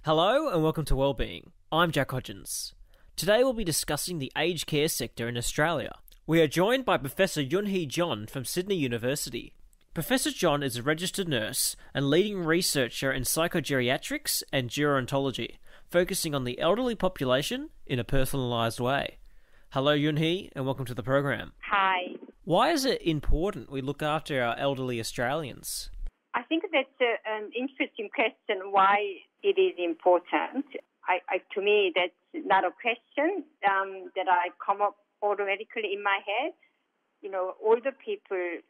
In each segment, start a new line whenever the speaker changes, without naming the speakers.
Hello and welcome to Wellbeing. I'm Jack Hodgins. Today we'll be discussing the aged care sector in Australia. We are joined by Professor Yun-Hee Jeon from Sydney University. Professor Jeon is a registered nurse and leading researcher in psychogeriatrics and gerontology, focusing on the elderly population in a personalised way. Hello Yun-Hee and welcome to the program.
Hi.
Why is it important we look after our elderly Australians?
I think that's an interesting question, why it is important. To me, that's not a question that I come up automatically in my head. You know, older people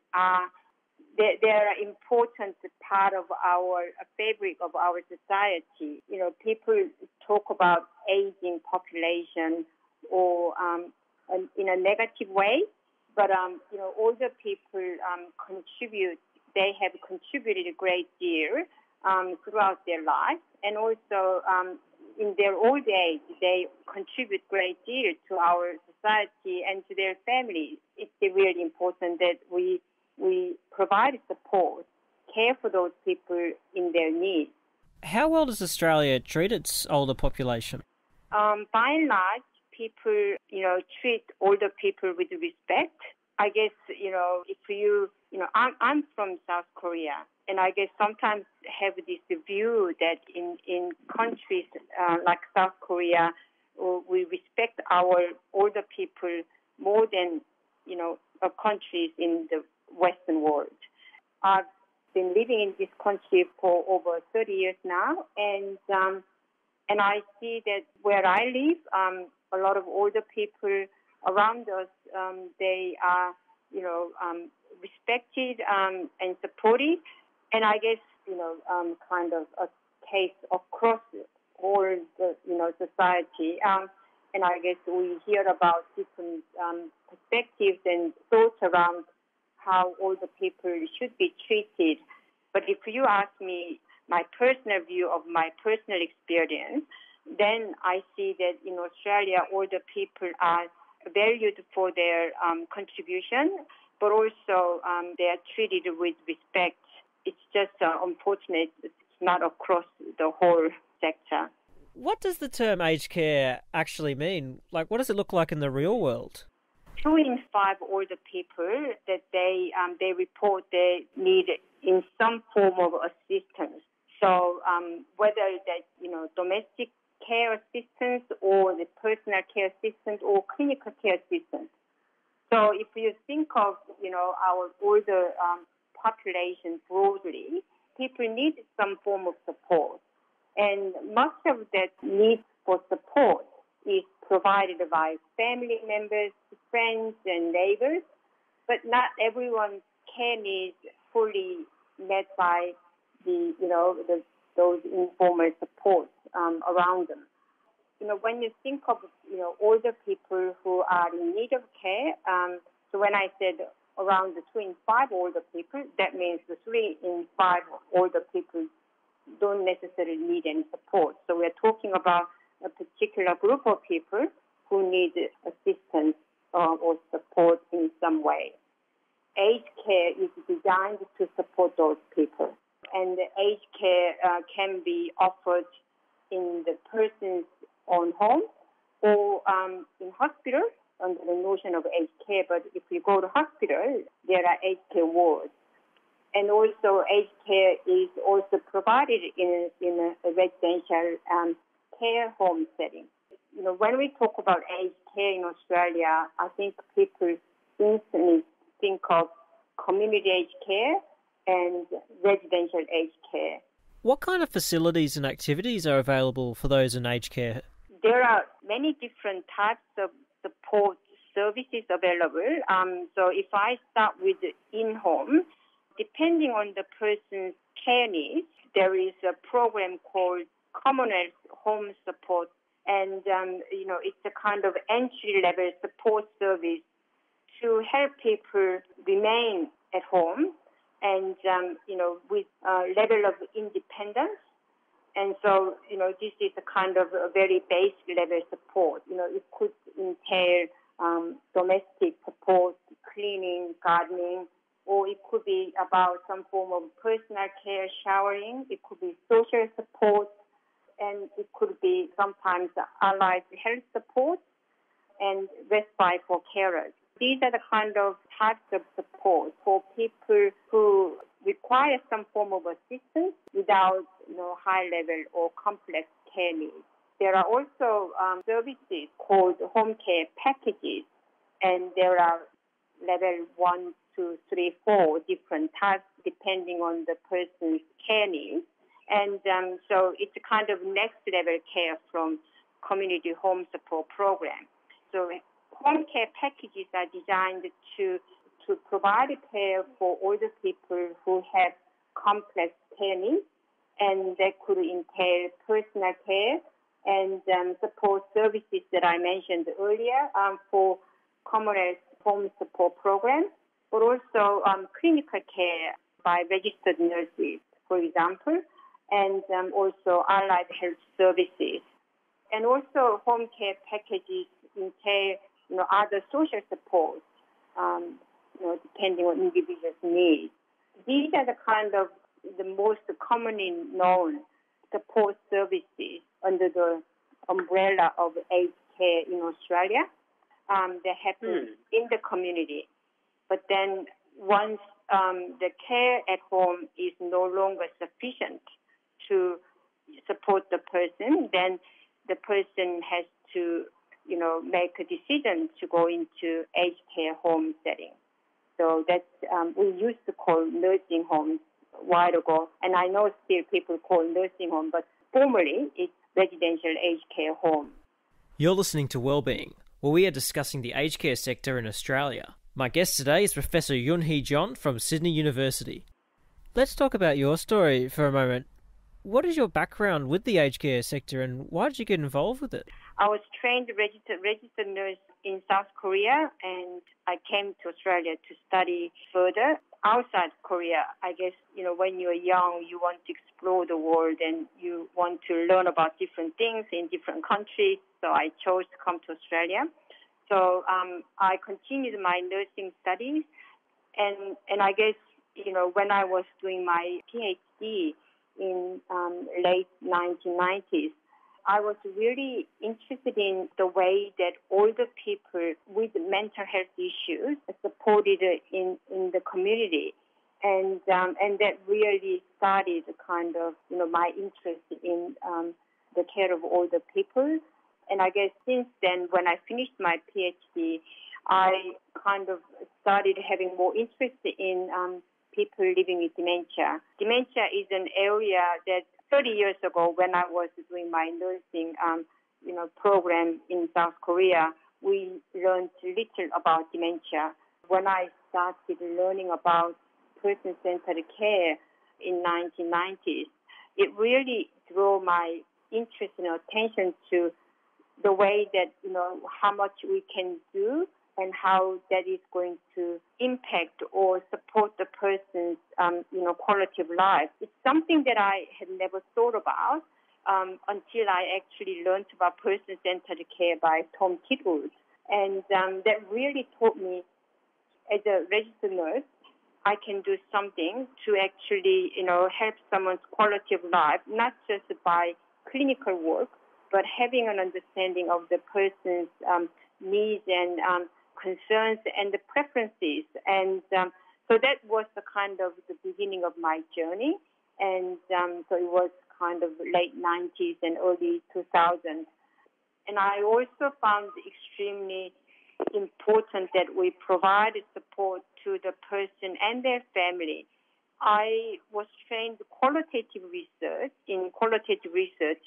they're an important part of our fabric of our society. You know, people talk about aging population or in a negative way, but you know, older people They have contributed a great deal throughout their life, and also in their old age, they contribute a great deal to our society and to their families. It's really important that we provide support, care for those people in their needs.
How well does Australia treat its older population?
By and large, people, treat older people with respect. I guess, I'm from South Korea, and I guess sometimes have this view that in countries like South Korea, we respect our older people more than, countries in the Western world. I've been living in this country for over 30 years now, and I see that where I live, a lot of older people around us, they are, respected and supported, and I guess, kind of a case across all the, society. And I guess we hear about different perspectives and thoughts around how older people should be treated. But if you ask me my personal view of my personal experience, then I see that in Australia, older people are valued for their contribution, but also they are treated with respect. It's just unfortunate it's not across the whole sector.
What does the term aged care actually mean? Like, what does it look like in the real world?
2 in 5 older people that they report they need in some form of assistance. So whether that domestic care assistance or the personal care assistance or clinical care assistance. So if you think of our older population broadly, people need some form of support, and much of that need for support is provided by family members, friends, and neighbors, but not everyone's care needs fully met by those informal supports around them. When you think of older people who are in need of care, so when I said around the 2 in 5 older people, that means the 3 in 5 older people don't necessarily need any support. So we're talking about a particular group of people who need assistance or support in some way. Aged care is designed to support those people, and the aged care can be offered in the person's own home or in hospital under the notion of aged care. But if you go to hospital, there are aged care wards. And also aged care is also provided in a residential care home setting. When we talk about aged care in Australia, I think people instantly think of community aged care and residential aged care.
What kind of facilities and activities are available for those in aged care?
There are many different types of support services available. So if I start with the in-home, depending on the person's care needs, there is a program called Commonwealth Home Support, and it's a kind of entry-level support service to help people remain at home and with a level of independence. And so, this is a kind of a very basic level support. It could entail domestic support, cleaning, gardening, or it could be about some form of personal care, showering. It could be social support. and it could be sometimes allied health support and respite for carers. These are the kind of types of support for people who require some form of assistance without high-level or complex care needs. There are also services called home care packages, and there are level 1, 2, 3, 4 different types depending on the person's care needs. And so it's a kind of next-level care from community home support program. So home care packages are designed to provide care for older people who have complex care needs, and that could entail personal care and support services that I mentioned earlier for Commonwealth home support programs, but also clinical care by registered nurses, for example, and also allied health services. And also home care packages entail other social support, depending on individuals' needs. These are the kind of the most commonly known support services under the umbrella of aged care in Australia that happen in the community. But then once the care at home is no longer sufficient to support the person, then the person has to, make a decision to go into aged care home setting. So that's we used to call nursing homes a while ago, and I know still people call nursing home, but formerly it's residential aged care home.
You're listening to Wellbeing, where we are discussing the aged care sector in Australia. My guest today is Professor Yun-Hee Jeon from Sydney University. Let's talk about your story for a moment. What is your background with the aged care sector and why did you get involved with it?
I was trained registered nurse in South Korea, and I came to Australia to study further outside Korea. I guess, when you're young, you want to explore the world and you want to learn about different things in different countries. So I chose to come to Australia. So I continued my nursing studies, and I guess, when I was doing my PhD in late 1990s, I was really interested in the way that older people with mental health issues are supported in the community. And that really started kind of, my interest in the care of older people. And I guess since then, when I finished my PhD, I kind of started having more interest in people living with dementia. Dementia is an area that 30 years ago, when I was doing my nursing, program in South Korea, we learned little about dementia. When I started learning about person-centered care in 1990s, it really drew my interest and attention to the way that, how much we can do and how that is going to impact or support the person's, quality of life. It's something that I had never thought about until I actually learned about person-centered care by Tom Kitwood. And that really taught me, as a registered nurse, I can do something to actually, help someone's quality of life, not just by clinical work, but having an understanding of the person's needs and concerns and the preferences. And so that was the kind of the beginning of my journey. And so it was kind of late 90s and early 2000s. And I also found extremely important that we provide support to the person and their family. I was trained qualitative research,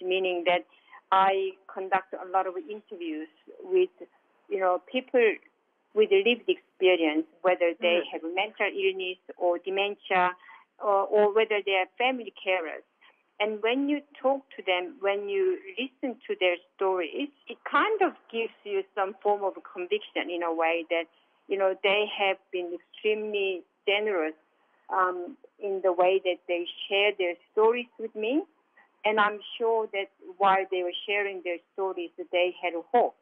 meaning that I conduct a lot of interviews with, people with lived experience, whether they have mental illness or dementia, or whether they are family carers. And when you talk to them, when you listen to their stories, it kind of gives you some form of conviction in a way that, they have been extremely generous in the way that they share their stories with me. And I'm sure that while they were sharing their stories, that they had a hope.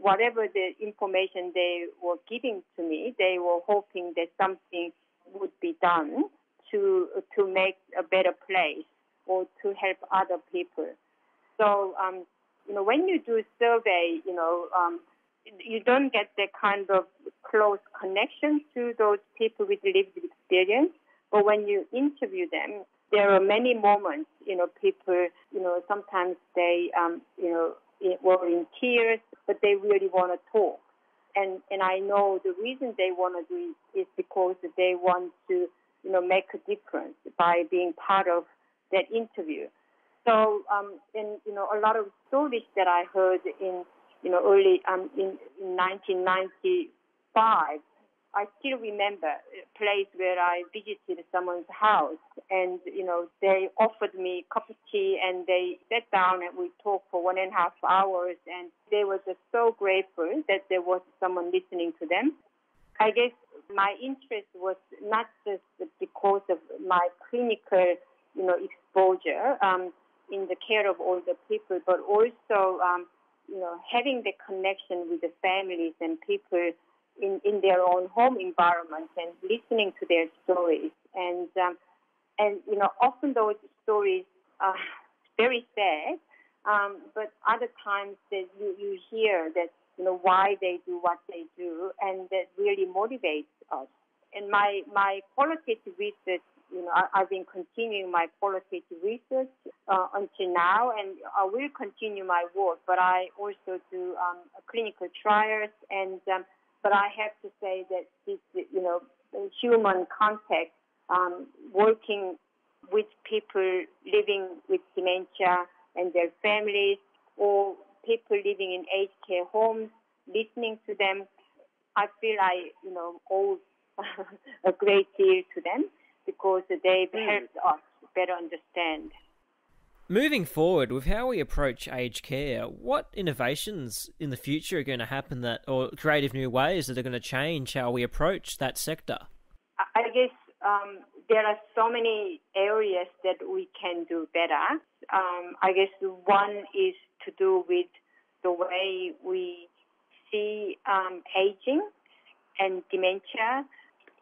Whatever the information they were giving to me, they were hoping that something would be done to make a better place or to help other people. So, when you do survey, you don't get that kind of close connection to those people with lived experience. But when you interview them, there are many moments, people, sometimes they, were in tears, but they really want to talk. And I know the reason they want to do it is because they want to, make a difference by being part of that interview. So, a lot of stories that I heard in, early, in 1995, I still remember a place where I visited someone's house and, they offered me a cup of tea and they sat down and we talked for 1.5 hours and they were just so grateful that there was someone listening to them. I guess my interest was not just because of my clinical, exposure in the care of older people, but also, having the connection with the families and people in their own home environment and listening to their stories. And often those stories are very sad, but other times that you hear that, why they do what they do, and that really motivates us. And my qualitative research, I've been continuing my qualitative research until now, and I will continue my work, but I also do clinical trials, and but I have to say that this, human contact, working with people living with dementia and their families, or people living in aged care homes, listening to them, I feel I, owe a great deal to them because they've helped us better understand.
Moving forward with how we approach aged care, what innovations in the future are going to happen or creative new ways that are going to change how we approach that sector?
I guess there are so many areas that we can do better. I guess one is to do with the way we see aging and dementia.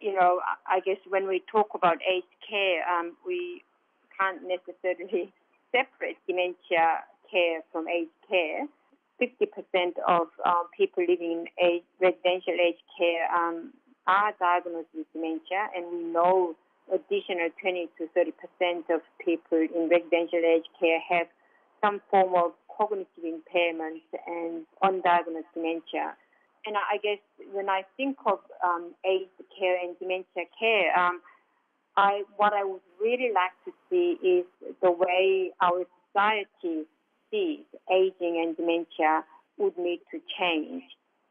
I guess when we talk about aged care, we can't necessarily separate dementia care from aged care. 50% of people living in residential aged care are diagnosed with dementia, and we know additional 20 to 30% of people in residential aged care have some form of cognitive impairment and undiagnosed dementia. And I guess when I think of aged care and dementia care, what I would really like to see is the way our society sees aging and dementia would need to change.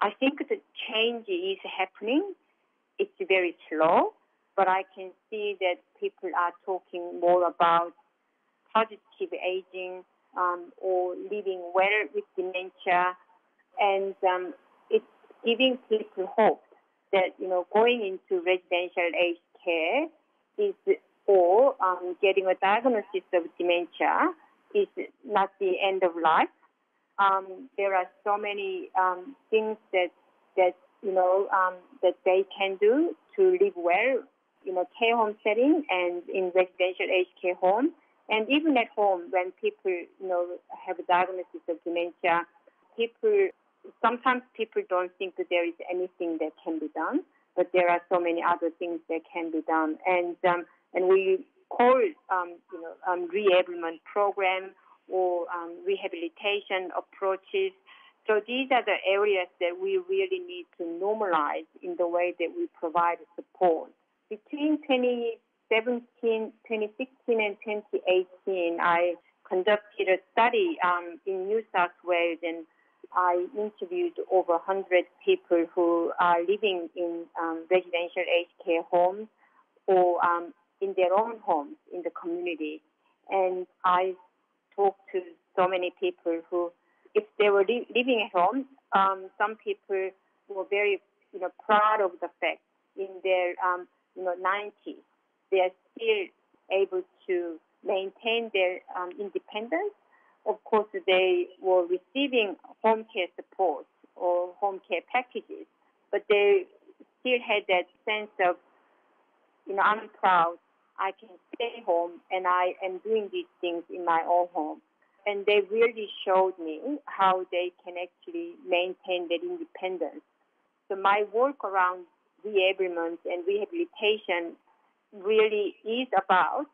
I think the change is happening. It's very slow, but I can see that people are talking more about positive aging or living well with dementia, and it's giving people hope that, going into residential aged care or getting a diagnosis of dementia is not the end of life. There are so many things that they can do to live well in a care home setting and in residential aged care home, and even at home when people have a diagnosis of dementia. Sometimes people don't think that there is anything that can be done, but there are so many other things that can be done, and we call it reablement program or rehabilitation approaches. So these are the areas that we really need to normalize in the way that we provide support. Between 2016 and 2018, I conducted a study in New South Wales, and I interviewed over 100 people who are living in residential aged care homes or in their own homes in the community. And I talked to so many people who, if they were living at home, some people were very, proud of the fact in their, 90s, they are still able to maintain their independence. Of course, they were receiving home care support or home care packages, but they still had that sense of, I'm proud, I can stay home and I am doing these things in my own home. And they really showed me how they can actually maintain their independence. So my work around reablement and rehabilitation really is about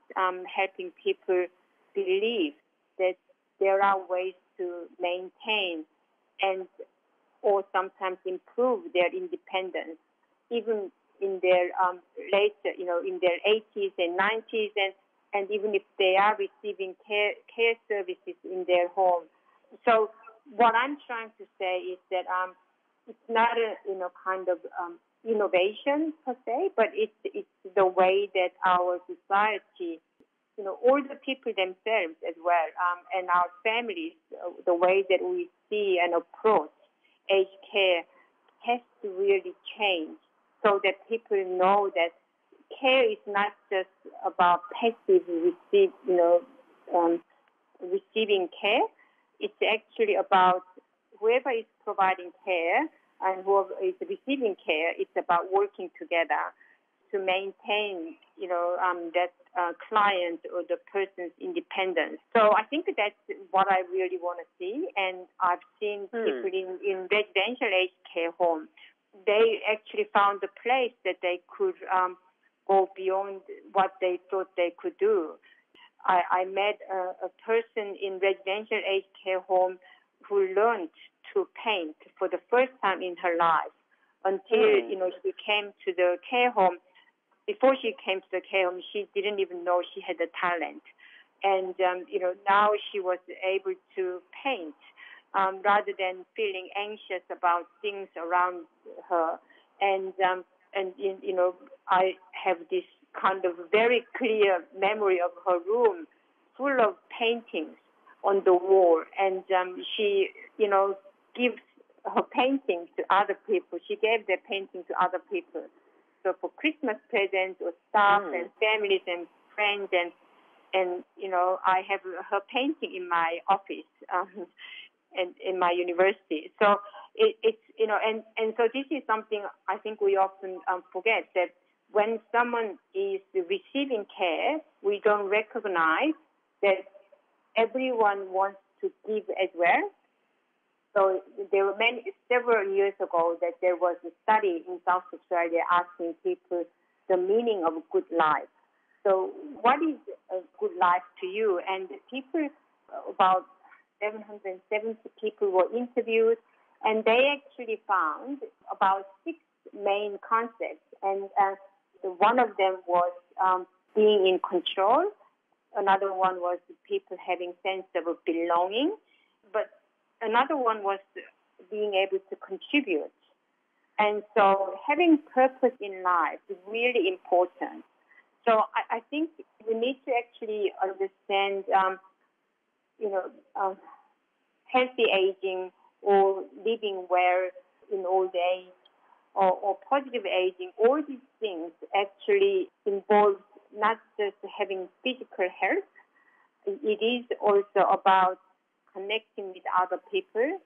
helping people believe that there are ways to maintain and or sometimes improve their independence, even in their later, in their 80s and 90s, and even if they are receiving care services in their home. So what I'm trying to say is that it's not a kind of innovation per se, but it's the way that our society, all the people themselves as well, and our families, the way that we see and approach aged care has to really change so that people know that care is not just about passive receiving care. It's actually about whoever is providing care and whoever is receiving care. It's about working together to maintain, that client or the person's independence. So I think that's what I really want to see. And I've seen people in residential aged care home. They actually found a place that they could go beyond what they thought they could do. I met a person in residential aged care home who learned to paint for the first time in her life until, she came to the care home. Before she came to the care home, she didn't even know she had the talent. And, now she was able to paint rather than feeling anxious about things around her. And I have this kind of very clear memory of her room full of paintings on the wall. And she, gives her paintings to other people. She gave the painting to other people. So for Christmas presents or staff and families and friends and I have her painting in my office and in my university. So it's and so this is something I think we often forget, that when someone is receiving care, we don't recognize that everyone wants to give as well. So there were several years ago that there was a study in South Australia asking people the meaning of a good life. So what is a good life to you? And the people, about 770 people were interviewed, and they actually found about 6 main concepts. And one of them was being in control. Another one was people having sense of belonging. But another one was being able to contribute. And so having purpose in life is really important. So I think we need to actually understand, healthy aging or living well in old age or positive aging. All these things actually involve not just having physical health. It is also about connecting with other people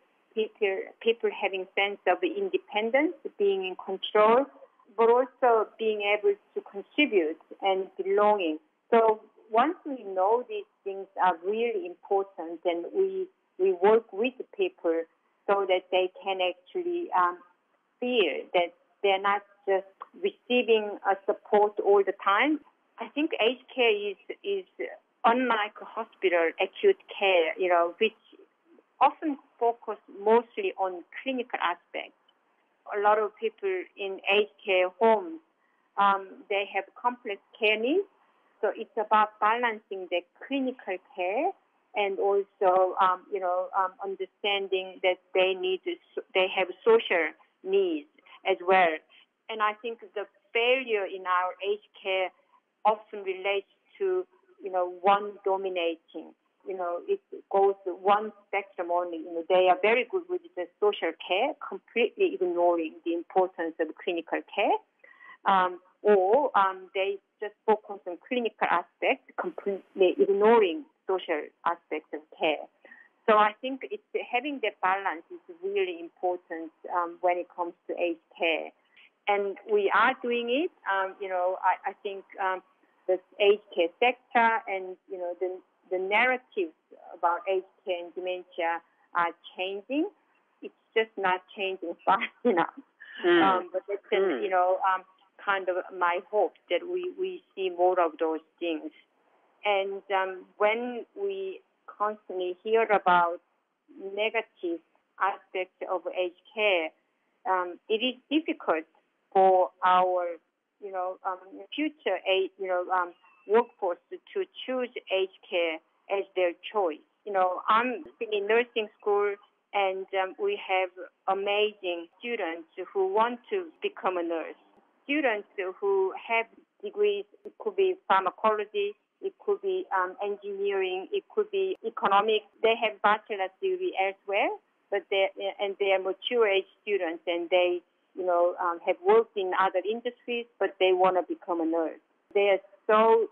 having sense of independence, being in control, but also being able to contribute and belonging. So once we know these things are really important, then we work with the people so that they can actually feel that they're not just receiving a support all the time. I think aged care is unlike a hospital acute care, which often focus mostly on clinical aspects. A lot of people in aged care homes, they have complex care needs. So it's about balancing the clinical care and also, understanding that they have social needs as well. And I think the failure in our aged care often relates to, one dominating. It goes to one spectrum only. They are very good with the social care, completely ignoring the importance of clinical care, or they just focus on clinical aspects, completely ignoring social aspects of care. So I think having that balance is really important when it comes to aged care. And we are doing it. I think the aged care sector, and the narratives about aged care and dementia are changing. It's just not changing fast enough. But it's kind of my hope that we see more of those things. And when we constantly hear about negative aspects of aged care, it is difficult for our future workforce to choose aged care as their choice. I'm in nursing school, and we have amazing students who want to become a nurse. Students who have degrees, it could be pharmacology, it could be engineering, it could be economics. They have bachelor's degree elsewhere, but they are mature age students, and they have worked in other industries, but they want to become a nurse. They are so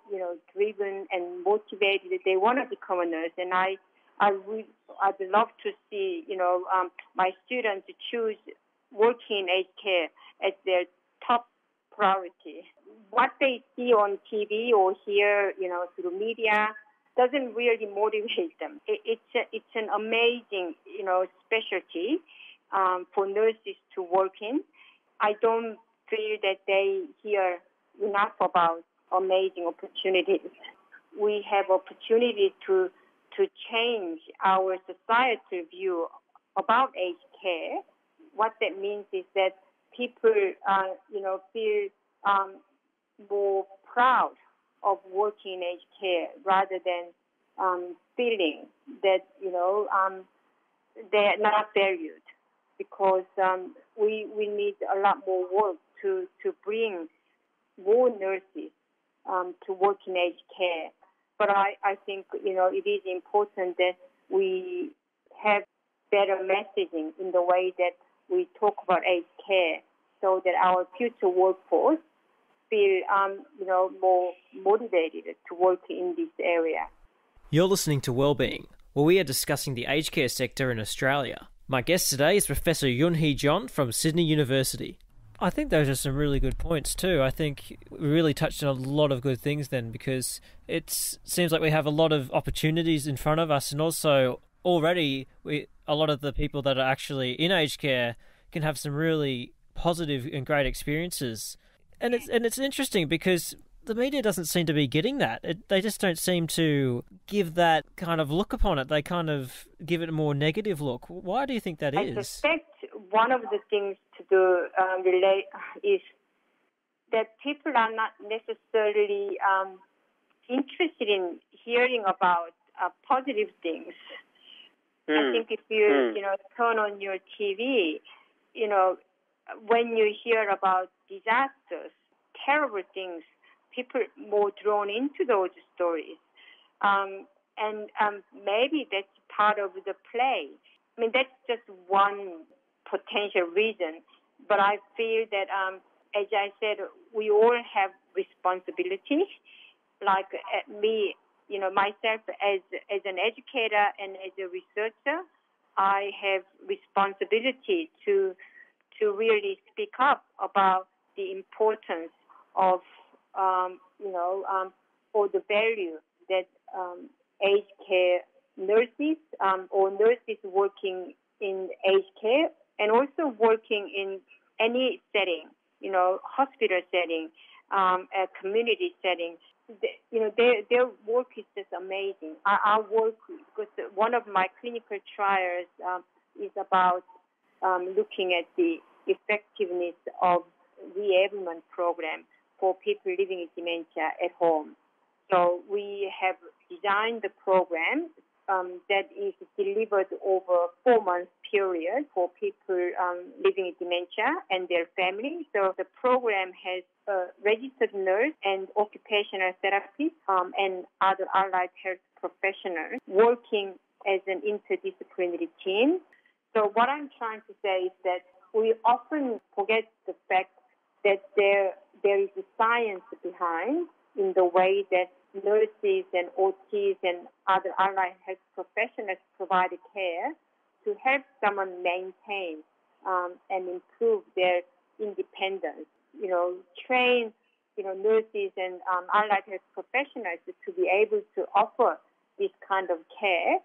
driven and motivated that they want to become a nurse, and I'd love to see my students choose working in aged care as their top priority. What they see on TV or hear through media doesn't really motivate them. It's an amazing specialty for nurses to work in. I don't feel that they hear enough about amazing opportunities. We have opportunity to change our societal view about aged care. What that means is that people feel more proud of working in aged care rather than feeling that they're not valued, because we need a lot more work to bring more nurses to work in aged care. But I think it is important that we have better messaging in the way that we talk about aged care, so that our future workforce feel more motivated to work in this area.
You're listening to Wellbeing, where we are discussing the aged care sector in Australia. My guest today is Professor Yun-Hee Jeon from Sydney University. I think those are some really good points too. I think we really touched on a lot of good things then, because it seems like we have a lot of opportunities in front of us, and also already a lot of the people that are actually in aged care can have some really positive and great experiences. And it's interesting because the media doesn't seem to be getting that. They just don't seem to give that kind of look upon it. They kind of give it a more negative look. Why do you think that is?
I suspect one of the things to do relate is that people are not necessarily interested in hearing about positive things. I think if you turn on your TV, when you hear about disasters, terrible things, people are more drawn into those stories. And maybe that's part of the play. I mean, that's just one potential reason. But I feel that, as I said, we all have responsibility. Like me, myself as an educator and as a researcher, I have responsibility to really speak up about the importance of, or the value that aged care nurses or nurses working in aged care and also working in any setting, hospital setting, a community setting, their work is just amazing. Our work, because one of my clinical trials is about looking at the effectiveness of reablement program for people living with dementia at home. So we have designed the program that is delivered over a 4-month period for people living with dementia and their families. So the program has a registered nurse and occupational therapist and other allied health professionals working as an interdisciplinary team. So what I'm trying to say is that we often forget the fact that there is a science behind in the way that nurses and OTs and other allied health professionals provide care to help someone maintain and improve their independence. Train nurses and allied health professionals to be able to offer this kind of care,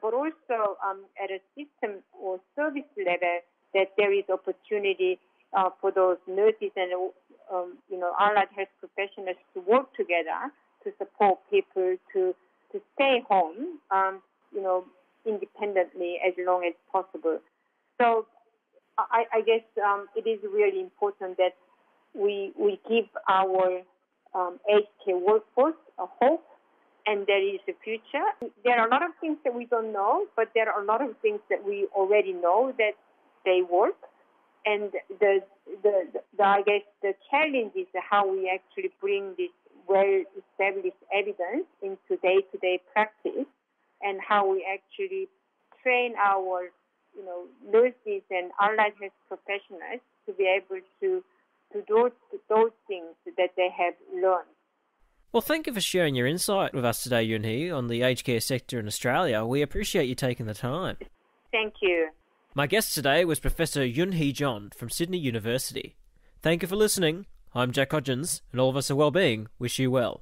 but also at a system or service level that there is opportunity for those nurses and allied health professionals to work together to support people to stay home, independently as long as possible. So I guess it is really important that we give our aged care workforce a hope, and there is a future. There are a lot of things that we don't know, but there are a lot of things that we already know that they work. And I guess the challenge is how we actually bring this well-established evidence into day-to-day practice, and how we actually train our nurses and allied health professionals to be able to do those things that they have learned.
Well, thank you for sharing your insight with us today, Yun-Hee, on the aged care sector in Australia. We appreciate you taking the time.
Thank you.
My guest today was Professor Yun-Hee Jeon from Sydney University. Thank you for listening. I'm Jack Hodgins, and all of us at Wellbeing wish you well.